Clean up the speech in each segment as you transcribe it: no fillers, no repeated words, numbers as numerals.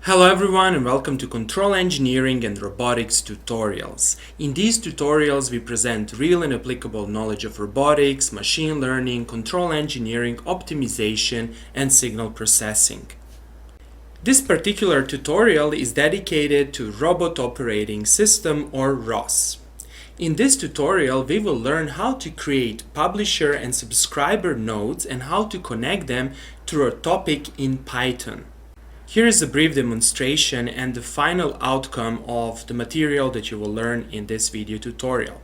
Hello everyone and welcome to Control Engineering and Robotics tutorials. In these tutorials we present real and applicable knowledge of robotics, machine learning, control engineering, optimization and signal processing. This particular tutorial is dedicated to Robot Operating System or ROS. In this tutorial we will learn how to create publisher and subscriber nodes and how to connect them through a topic in Python. Here is a brief demonstration and the final outcome of the material that you will learn in this video tutorial.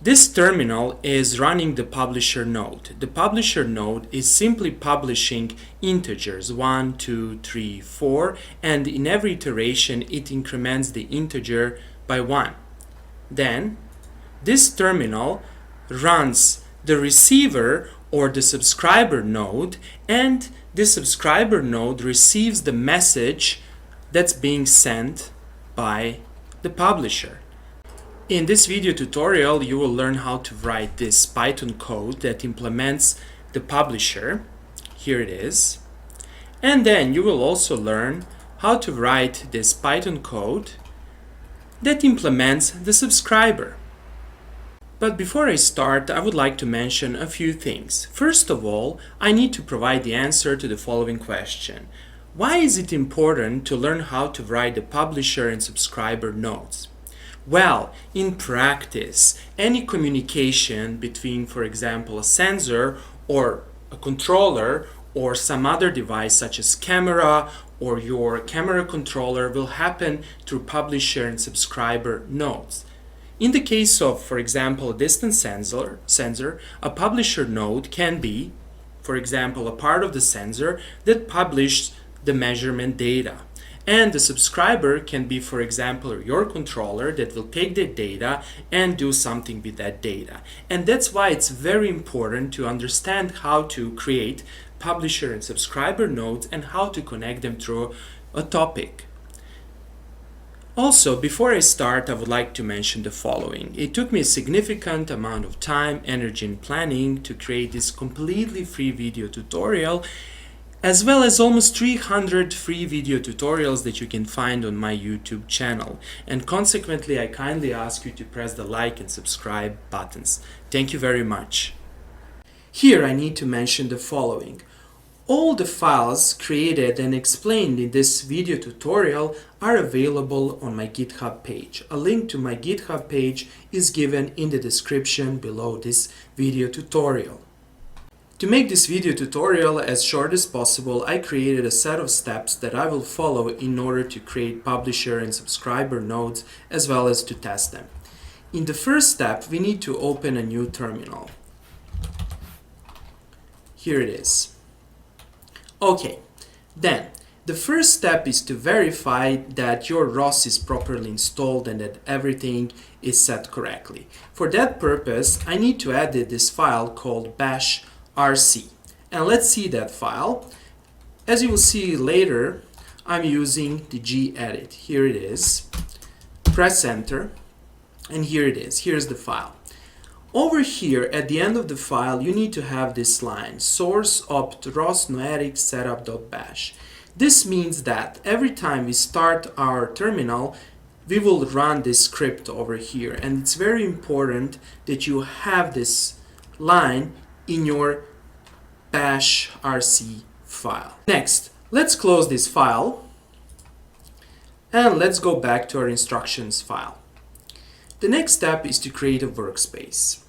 This terminal is running the publisher node. The publisher node is simply publishing integers 1, 2, 3, 4, and in every iteration it increments the integer by 1. Then this terminal runs the receiver or the subscriber node, and this subscriber node receives the message that's being sent by the publisher. In this video tutorial you will learn how to write this Python code that implements the publisher. Here it is. And then you will also learn how to write this Python code that implements the subscriber. But before I start, I would like to mention a few things. First of all, I need to provide the answer to the following question. Why is it important to learn how to write the publisher and subscriber nodes? Well, in practice, any communication between, for example, a sensor or a controller or some other device such as camera or your camera controller will happen through publisher and subscriber nodes. In the case of, for example, a distance sensor, a publisher node can be, for example, a part of the sensor that publishes the measurement data. And the subscriber can be, for example, your controller that will take the data and do something with that data. And that's why it's very important to understand how to create publisher and subscriber nodes and how to connect them through a topic. Also, before I start, I would like to mention the following. It took me a significant amount of time, energy, and planning to create this completely free video tutorial, as well as almost 300 free video tutorials that you can find on my YouTube channel. And consequently, I kindly ask you to press the like and subscribe buttons. Thank you very much. Here I need to mention the following. All the files created and explained in this video tutorial are available on my GitHub page. A link to my GitHub page is given in the description below this video tutorial. To make this video tutorial as short as possible, I created a set of steps that I will follow in order to create publisher and subscriber nodes as well as to test them. In the first step, we need to open a new terminal. Here it is. Okay, then the first step is to verify that your ROS is properly installed and that everything is set correctly. For that purpose, I need to edit this file called bash rc. And let's see that file. As you will see later, I'm using the gedit. Here it is. Press enter, and here it is. Here's the file. Over here, at the end of the file, you need to have this line, source opt ros noetic setup.bash. This means that every time we start our terminal, we will run this script over here. And it's very important that you have this line in your bash rc file. Next, let's close this file and let's go back to our instructions file. The next step is to create a workspace.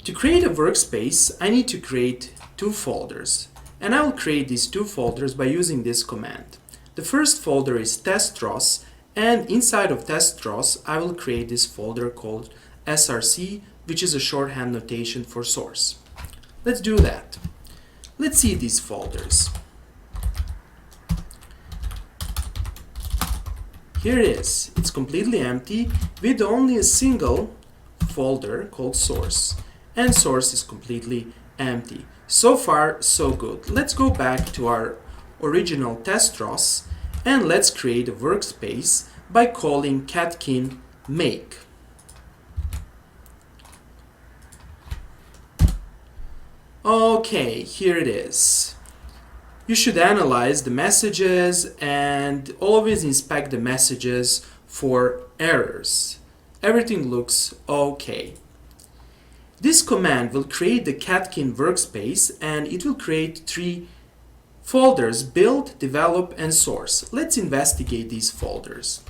To create a workspace, I need to create two folders, and I will create these two folders by using this command. The first folder is test.ros, and inside of test.ros, I will create this folder called src, which is a shorthand notation for source. Let's do that. Let's see these folders. Here it is. It's completely empty with only a single folder called source. And source is completely empty. So far, so good. Let's go back to our original test.ros and let's create a workspace by calling catkin make. Okay, here it is. You should analyze the messages and always inspect the messages for errors. Everything looks okay. This command will create the Catkin workspace and it will create 3 folders: build, develop, and source. Let's investigate these folders.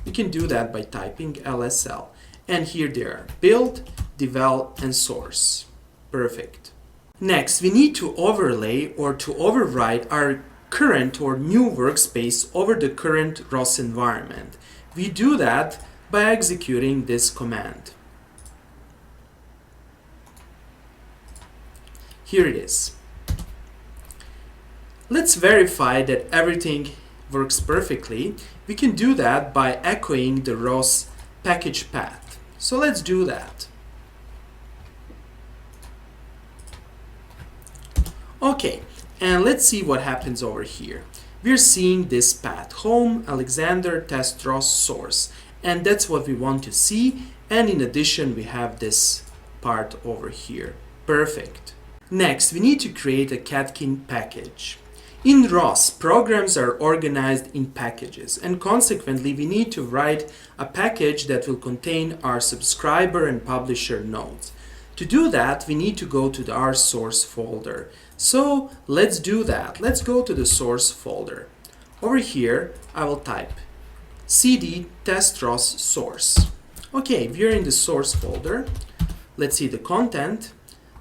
We can do that by typing LSL. And here they are: build, develop, and source. Perfect. Next, we need to overlay or to override our current or new workspace over the current ROS environment. We do that by executing this command. Here it is. Let's verify that everything works perfectly. We can do that by echoing the ROS package path. So let's do that. Okay, and let's see what happens over here. We're seeing this path: home, Aleksandar, test ROS, source. And that's what we want to see. And in addition, we have this part over here. Perfect. Next, we need to create a Catkin package. In ROS, programs are organized in packages, and consequently, we need to write a package that will contain our subscriber and publisher nodes. To do that, we need to go to our source folder. So let's do that. Let's go to the source folder. Over here, I will type cd test ROS source. Okay, we're in the source folder. Let's see the content.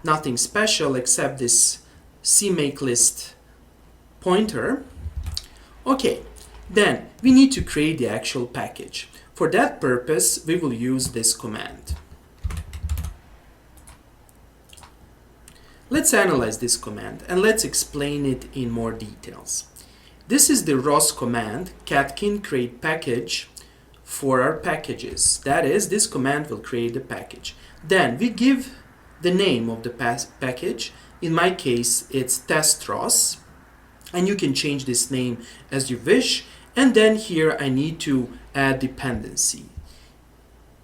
Nothing special except this CMake list pointer. Okay, then we need to create the actual package. For that purpose, we will use this command. Let's analyze this command and let's explain it in more details. This is the ROS command, catkin create package, for our packages. That is, this command will create the package. Then we give the name of the package. In my case, it's test ROS, and you can change this name as you wish. And then here I need to add dependency.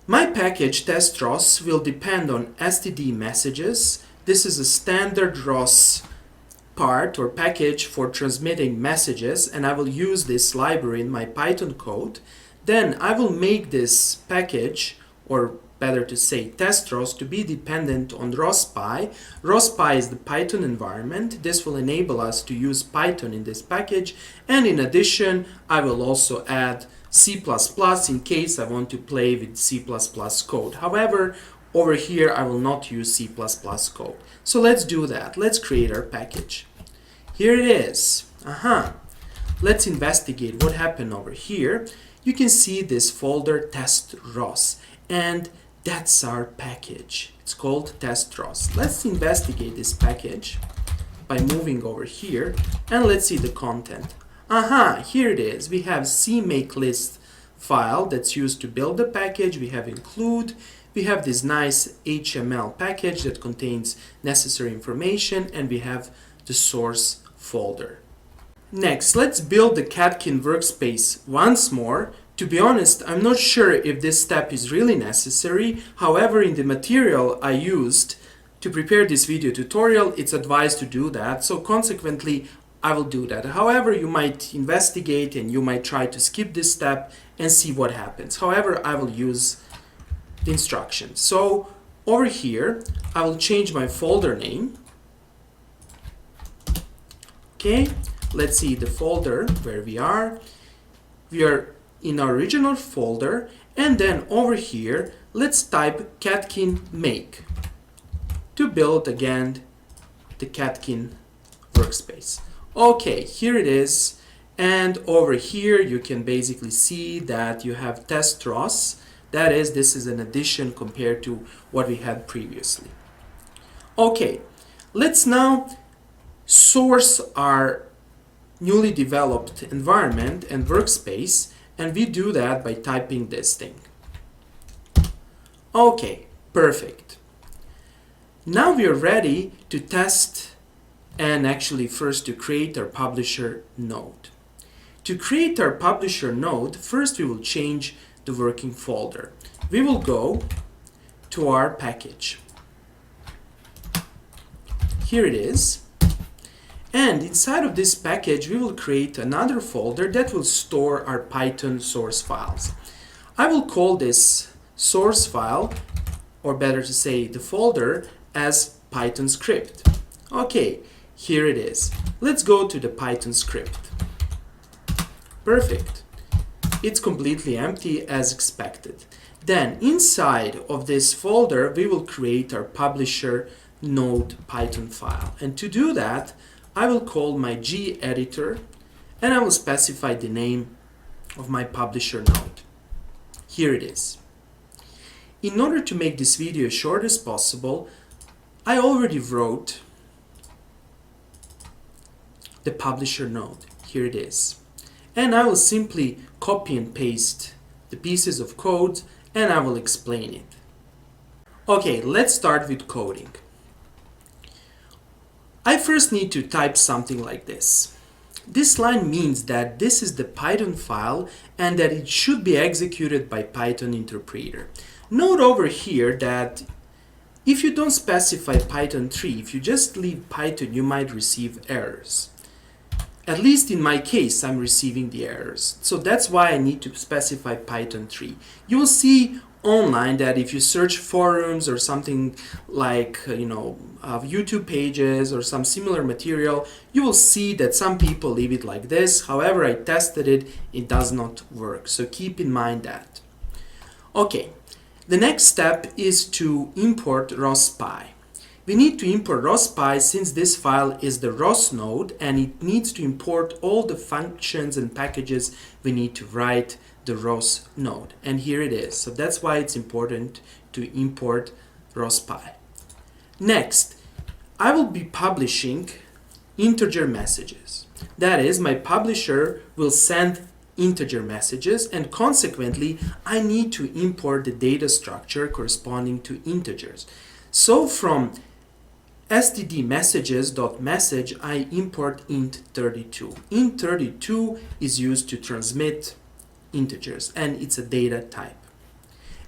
My package test ROS will depend on std messages. This is a standard ROS part or package for transmitting messages, and I will use this library in my Python code. Then I will make this package, or better to say test ROS, to be dependent on ROS.py. ROS.py is the Python environment. This will enable us to use Python in this package, and in addition I will also add C++ in case I want to play with C++ code. However, over here I will not use C++ code. So let's do that. Let's create our package. Here it is. Let's investigate what happened over here. You can see this folder test ROS, and that's our package. It's called test ROS. Let's investigate this package by moving over here, and let's see the content. Here it is. We have CMake list file that's used to build the package. We have include. We have this nice HTML package that contains necessary information, and we have the source folder. Next, let's build the Catkin workspace once more. To be honest, I'm not sure if this step is really necessary. However, in the material I used to prepare this video tutorial, it's advised to do that. So consequently, I will do that. However, you might investigate and you might try to skip this step and see what happens. However, I will use the instructions. So over here, I will change my folder name. Okay, let's see the folder where we are. We are in our original folder, and then over here, let's type catkin make to build again the Catkin workspace. Okay, here it is, and over here you can basically see that you have test ROS. That is, this is an addition compared to what we had previously. Okay, let's now source our newly developed environment and workspace, and we do that by typing this thing. Okay, perfect. Now we are ready to test and actually first to create our publisher node. To create our publisher node, first we will change the working folder. We will go to our package. Here it is. And inside of this package, we will create another folder that will store our Python source files. I will call this source file, or better to say the folder, as Python script. Okay, here it is. Let's go to the Python script. Perfect. It's completely empty as expected. Then inside of this folder, we will create our publisher node Python file. And to do that, I will call my gedit and I will specify the name of my publisher node. Here it is. In order to make this video as short as possible, I already wrote the publisher node. Here it is. And I will simply copy and paste the pieces of code and I will explain it. Okay, let's start with coding. I first need to type something like this. This line means that this is the Python file and that it should be executed by Python interpreter. Note over here that if you don't specify Python 3, if you just leave Python, you might receive errors. At least in my case, I'm receiving the errors. So that's why I need to specify Python 3. You will see online that if you search forums or something like YouTube pages or some similar material, you will see that some people leave it like this. However, I tested it, it does not work. So keep in mind that. Okay, the next step is to import ROS.py. We need to import ROS.py since this file is the ROS node and it needs to import all the functions and packages we need to write the ROS node. And here it is. So that's why it's important to import ROS.py. Next, I will be publishing integer messages. That is, my publisher will send integer messages and consequently I need to import the data structure corresponding to integers. So from std messages.message I import int32. Int32 is used to transmit integers and it's a data type.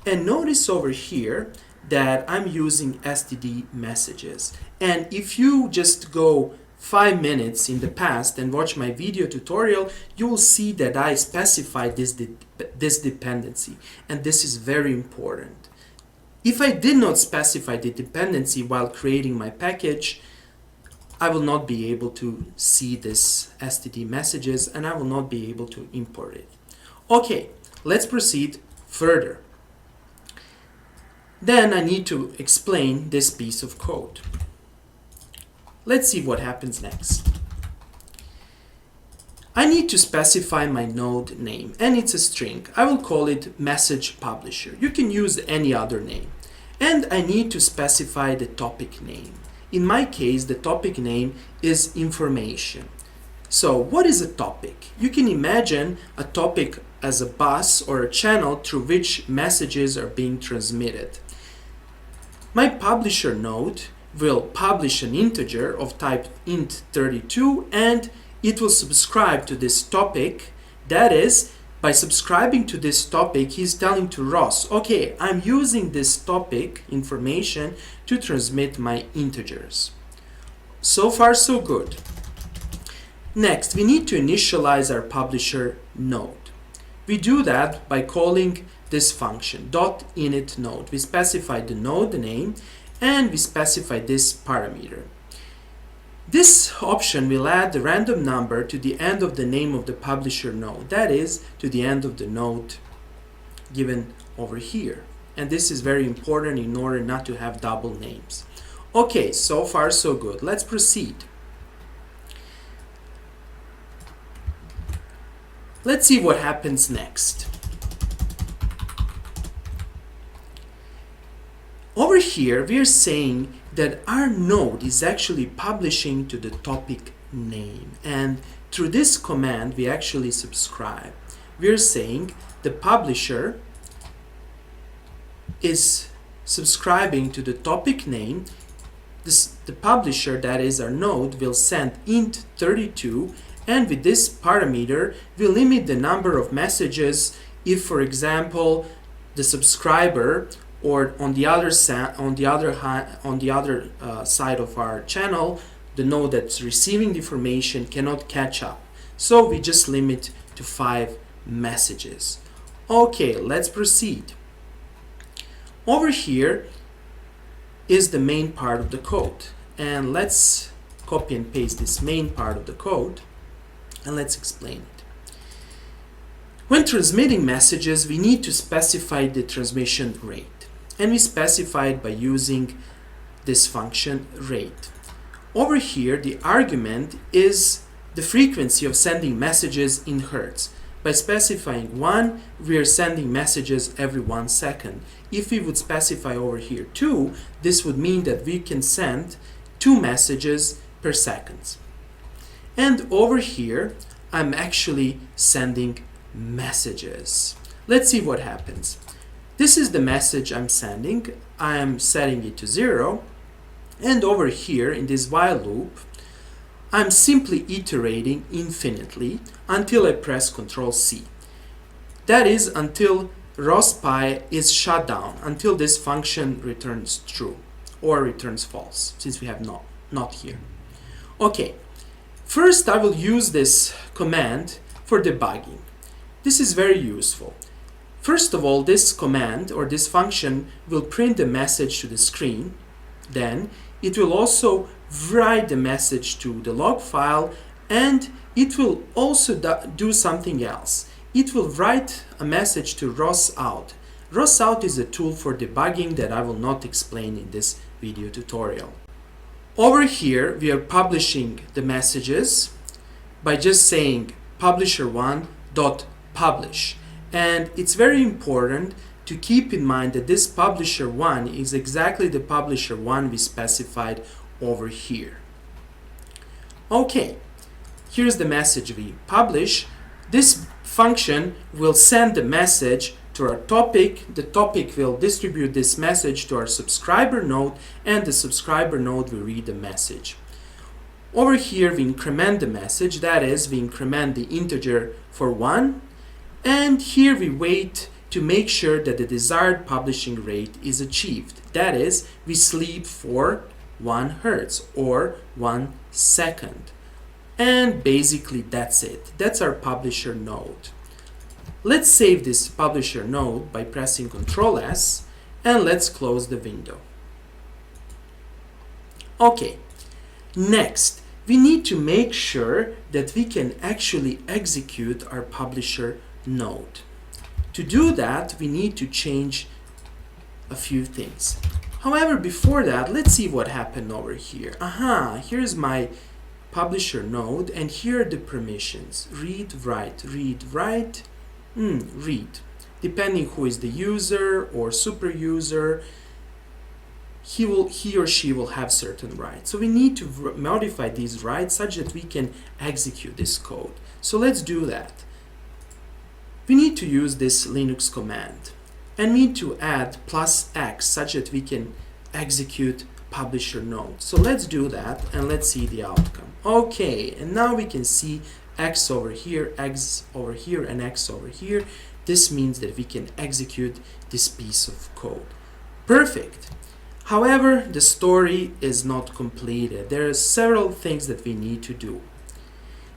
And notice over here that I'm using std messages. And if you just go 5 minutes in the past and watch my video tutorial, you will see that I specified this dependency, and this is very important. If I did not specify the dependency while creating my package, I will not be able to see this std messages and I will not be able to import it. Okay, let's proceed further. Then I need to explain this piece of code. Let's see what happens next. I need to specify my node name and it's a string. I will call it message publisher. You can use any other name. And I need to specify the topic name. In my case, the topic name is information. So what is a topic? You can imagine a topic as a bus or a channel through which messages are being transmitted. My publisher node will publish an integer of type int32 and it will subscribe to this topic. That is, by subscribing to this topic, he's telling to ROS, okay, I'm using this topic information to transmit my integers. So far, so good. Next, we need to initialize our publisher node. We do that by calling this function, .init node. We specify the node name and we specify this parameter. This option will add the random number to the end of the name of the publisher node, that is, to the end of the node given over here. And this is very important in order not to have double names. Okay, so far so good. Let's proceed. Let's see what happens next. Over here, we are saying that our node is actually publishing to the topic name. And through this command, we actually subscribe. We are saying the publisher is subscribing to the topic name. The publisher, that is our node, will send int32, and with this parameter, we limit the number of messages if, for example, the subscriber or on the other side of our channel the node that's receiving the information cannot catch up. So we just limit to 5 messages. Okay, let's proceed. Over here is the main part of the code. And let's copy and paste this main part of the code and let's explain it. When transmitting messages, we need to specify the transmission rate. And we specify it by using this function rate. Over here, the argument is the frequency of sending messages in hertz. By specifying 1, we are sending messages every 1 second. If we would specify over here 2, this would mean that we can send 2 messages per second. And over here, I'm actually sending messages. Let's see what happens. This is the message I'm sending. I am setting it to 0. And over here in this while loop, I'm simply iterating infinitely until I press Ctrl C. That is until ROS pi is shut down, until this function returns true or returns false, since we have not here. Okay, first I will use this command for debugging. This is very useful. First of all, this command or this function will print the message to the screen. Then it will also write the message to the log file, and it will also do something else. It will write a message to ROS out. ROS out is a tool for debugging that I will not explain in this video tutorial. Over here, we are publishing the messages by just saying publisher1.publish. And it's very important to keep in mind that this publisher1 is exactly the publisher1 we specified over here. Okay, here's the message we publish. This function will send the message to our topic. The topic will distribute this message to our subscriber node, and the subscriber node will read the message. Over here we increment the message, that is, we increment the integer for 1, and here we wait to make sure that the desired publishing rate is achieved. That is, we sleep for 1 hertz or 1 second. And basically that's it. That's our publisher node. Let's save this publisher node by pressing Ctrl S, and let's close the window. Okay, next we need to make sure that we can actually execute our publisher node. To do that, we need to change a few things. However, before that, let's see what happened over here. Here's my publisher node, and here are the permissions. Read, write, read. Depending who is the user or super user, he or she will have certain rights. So we need to modify these rights such that we can execute this code. So let's do that. We need to use this Linux command and we need to add +x such that we can execute publisher node. So let's do that and let's see the outcome. Okay, and now we can see x over here, and x over here. This means that we can execute this piece of code. Perfect. However, the story is not completed. There are several things that we need to do.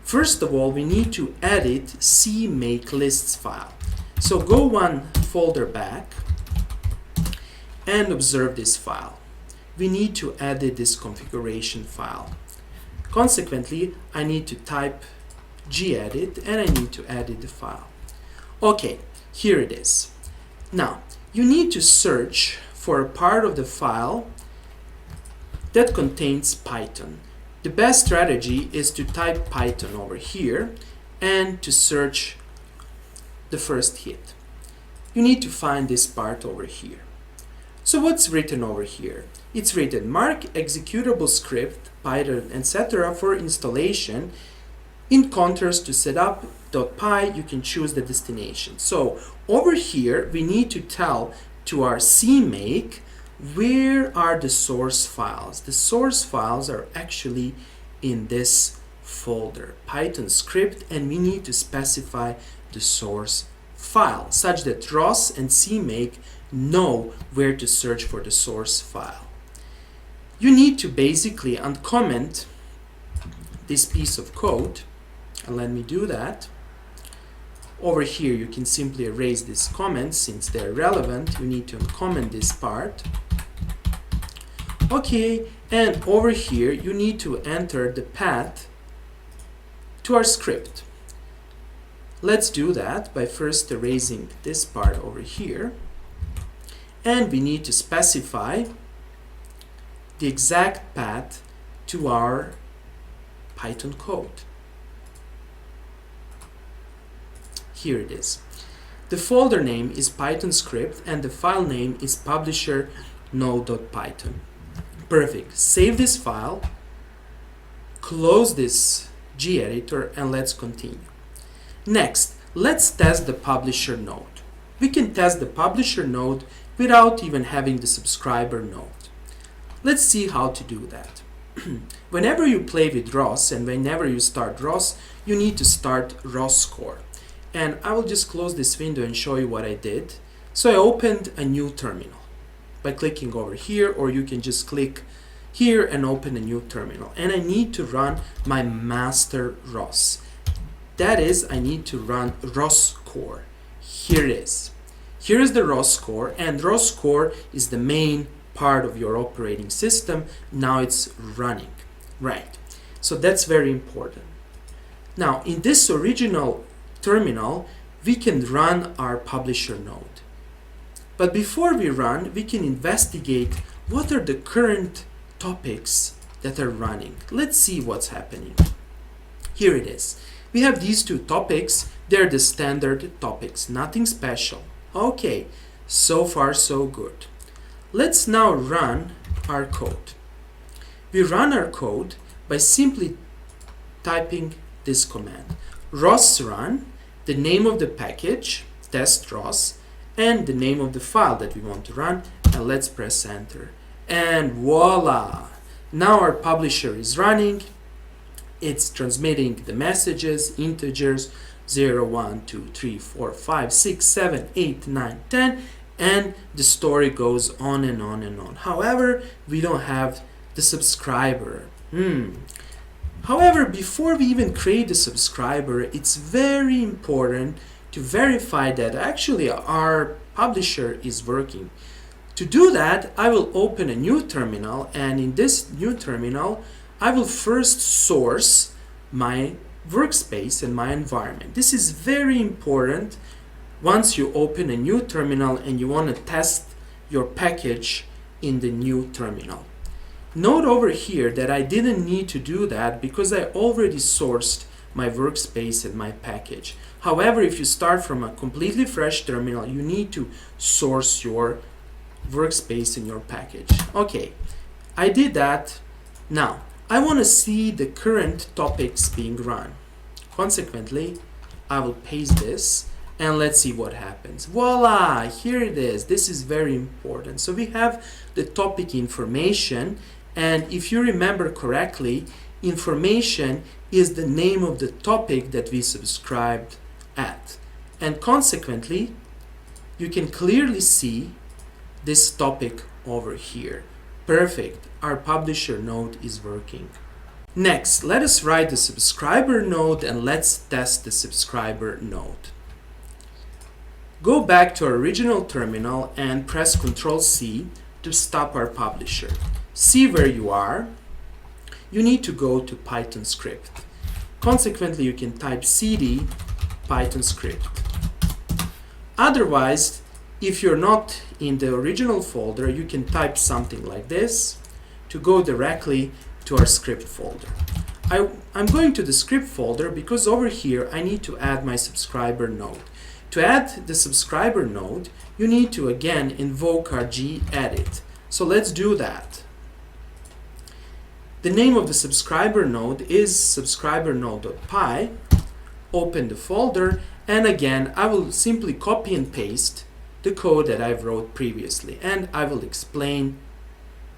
First of all, we need to edit cmakeLists file. So go one folder back and observe this file. We need to edit this configuration file. Consequently, I need to type gedit and I need to edit the file. Okay, here it is. Now, you need to search for a part of the file that contains Python. The best strategy is to type Python over here and to search the first hit. You need to find this part over here. So what's written over here? It's written mark executable script, Python, etc. for installation. In contrast to setup.py, you can choose the destination. So over here, we need to tell to our CMake where are the source files. The source files are actually in this folder, Python script, and we need to specify the source file such that ROS and CMake know where to search for the source file. You need to basically uncomment this piece of code, and let me do that. Over here you can simply erase these comments since they're relevant. You need to uncomment this part. Okay, and over here you need to enter the path to our script. Let's do that by first erasing this part over here, and we need to specify the exact path to our Python code. Here it is. The folder name is Python script and the file name is publisher node.python. Perfect. Save this file, close this gedit, and let's continue. Next, let's test the publisher node. We can test the publisher node without even having the subscriber node. Let's see how to do that. Whenever you play with ROS and whenever you start ROS, you need to start ROS score. And I will just close this window and show you what I did. So I opened a new terminal by clicking over here, or you can just click here and open a new terminal. And I need to run my master ROS. That is, I need to run ROS core. Here it is. Here is the ROS core, and ROS core is the main part of your operating system. Now it's running, right? So that's very important. Now in this original terminal, we can run our publisher node. But before we run, we can investigate what are the current topics that are running. Let's see what's happening. Here it is. We have these two topics. They're the standard topics, nothing special. Okay, so far so good. Let's now run our code. We run our code by simply typing this command. ROS run, the name of the package, test ROS, and the name of the file that we want to run, and let's press enter. And voila! Now our publisher is running. It's transmitting the messages, integers, 0, 1, 2, 3, 4, 5, 6, 7, 8, 9, 10, and the story goes on and on and on. However, we don't have the subscriber. However, before we even create the subscriber, it's very important to verify that actually our publisher is working. To do that, I will open a new terminal, and in this new terminal, I will first source my workspace and my environment. This is very important once you open a new terminal and you want to test your package in the new terminal. Note over here that I didn't need to do that because I already sourced my workspace and my package. However, if you start from a completely fresh terminal, you need to source your workspace and your package. Okay, I did that. Now, I want to see the current topics being run. Consequently, I will paste this and let's see what happens. Voila, here it is. This is very important. So we have the topic information, and if you remember correctly, information is the name of the topic that we subscribed at. And consequently, you can clearly see this topic over here. Perfect. Our publisher node is working. Next, let us write the subscriber node and let's test the subscriber node. Go back to our original terminal and press Ctrl C to stop our publisher. See where you are. You need to go to Python script. Consequently, you can type cd Python script. Otherwise, if you're not in the original folder, you can type something like this to go directly to our script folder. I'm going to the script folder because over here I need to add my subscriber node. To add the subscriber node, you need to again invoke our gedit. So let's do that. The name of the subscriber node is subscriber node.py. Open the folder, and again I will simply copy and paste the code that I've wrote previously, and I will explain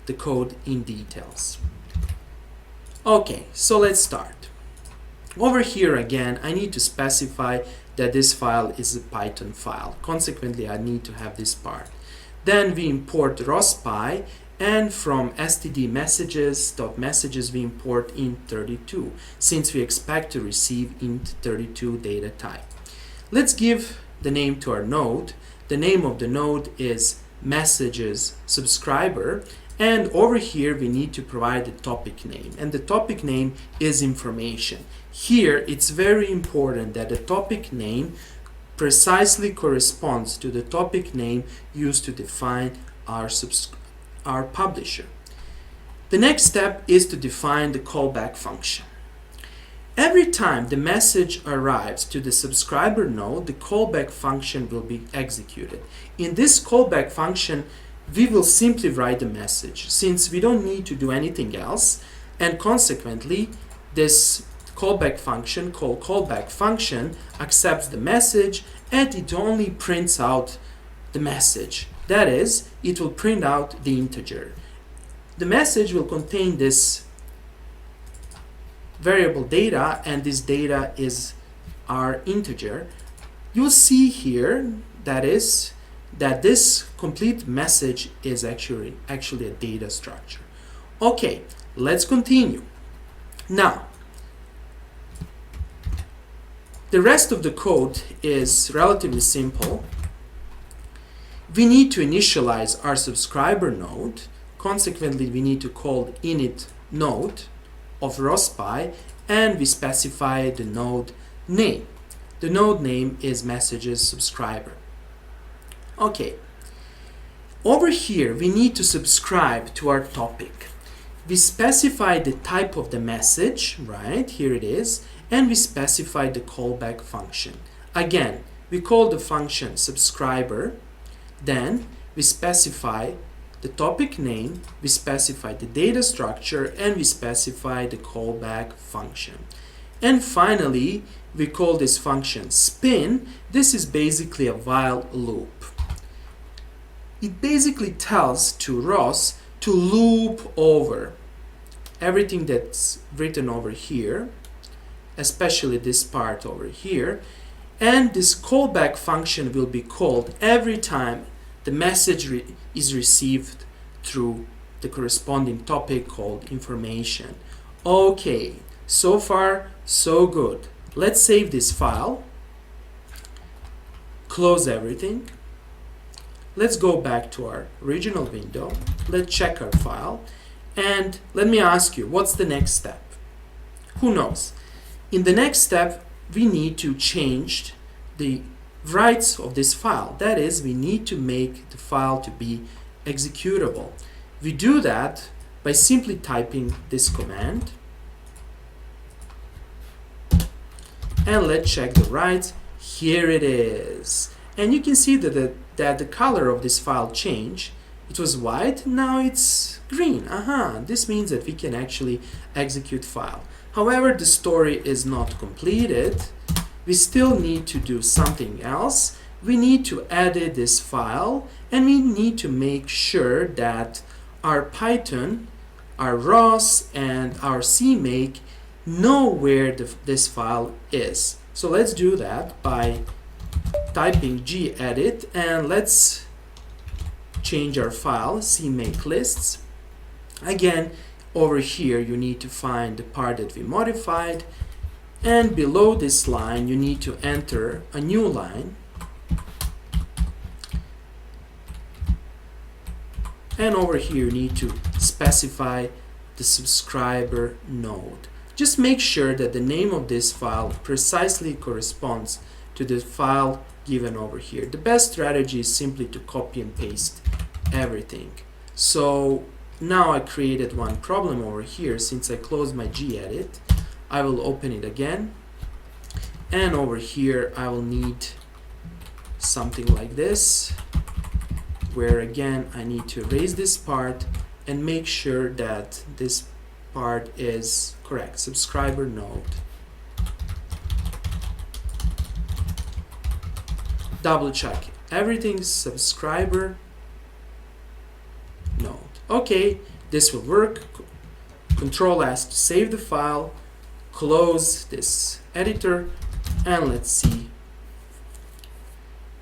the code in details. Okay, so let's start. Over here again, I need to specify that this file is a Python file. Consequently, I need to have this part. Then we import rospy, and from std messages we import int32 since we expect to receive int32 data type. Let's give the name to our node. The name of the node is messages subscriber, and over here we need to provide the topic name, and the topic name is information. Here it's very important that the topic name precisely corresponds to the topic name used to define our publisher. The next step is to define the callback function. Every time the message arrives to the subscriber node, the callback function will be executed. In this callback function, we will simply write the message since we don't need to do anything else, and consequently this callback function called callback function accepts the message and it only prints out the message. That is, it will print out the integer. The message will contain this variable data, and this data is our integer. You'll see here that this complete message is actually a data structure. Okay, let's continue. Now, the rest of the code is relatively simple. We need to initialize our subscriber node. Consequently, we need to call init node of ROS.py, and we specify the node name. The node name is messages subscriber. Okay. Over here, we need to subscribe to our topic. We specify the type of the message, right? Here it is. And we specify the callback function. Again, we call the function subscriber. Then we specify the topic name, we specify the data structure, and we specify the callback function. And finally, we call this function spin. This is basically a while loop. It basically tells to ROS to loop over everything that's written over here, especially this part over here, and this callback function will be called every time the message is received through the corresponding topic called information. Okay, so far so good. Let's save this file, close everything. Let's go back to our original window. Let's check our file, and let me ask you, what's the next step? Who knows? In the next step, we need to change the rights of this file. That is, we need to make the file to be executable. We do that by simply typing this command, and let's check the rights. Here it is, and you can see that the color of this file changed. It was white, now it's green. This means that we can actually execute file. However, the story is not completed. We still need to do something else. We need to edit this file, and we need to make sure that our Python, our ROS, and our CMake know where this file is. So let's do that by typing gedit, and let's change our file CMake lists. Again, over here you need to find the part that we modified, and below this line you need to enter a new line, and over here you need to specify the subscriber node. Just make sure that the name of this file precisely corresponds to the file given over here. The best strategy is simply to copy and paste everything. So now I created one problem over here. Since I closed my gedit, I will open it again, and over here I will need something like this, where again I need to erase this part and make sure that this part is correct. Subscriber node. Double check everything's subscriber node. Okay, this will work. Control S to save the file, close this editor, and let's see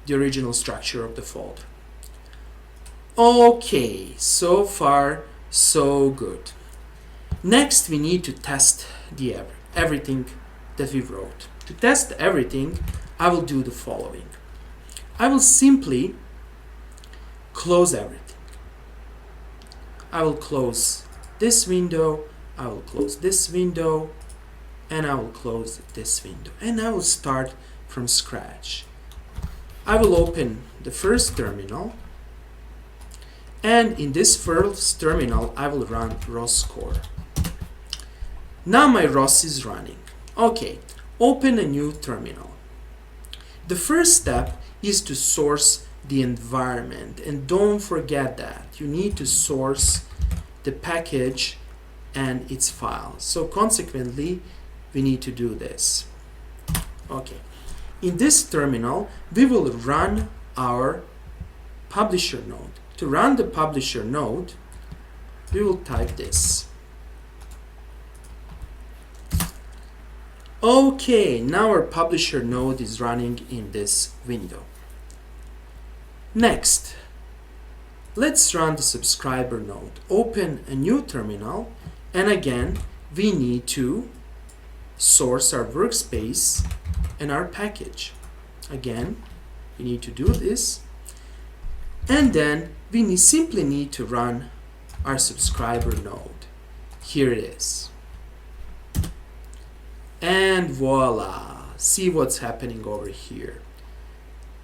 the original structure of the folder. Okay, so far so good. Next we need to test everything that we wrote. To test everything, I will do the following. I will simply close everything. I will close this window, I will close this window, and I will close this window. And I will start from scratch. I will open the first terminal, and in this first terminal I will run ROS core. Now my ROS is running. Okay, open a new terminal. The first step is to source the environment, and don't forget that you need to source the package and its file. So consequently we need to do this. Okay, in this terminal we will run our publisher node. To run the publisher node, we will type this. Okay, now our publisher node is running in this window. Next, let's run the subscriber node. Open a new terminal, and again we need to source our workspace and our package. Again, we need to do this, and then we simply need to run our subscriber node. Here it is. And voila, see what's happening over here.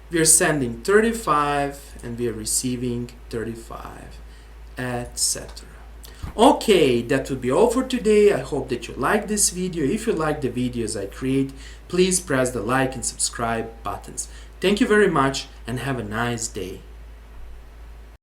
We are sending 35 and we are receiving 35, etc. Okay, that will be all for today. I hope that you like this video. If you like the videos I create, please press the like and subscribe buttons. Thank you very much and have a nice day.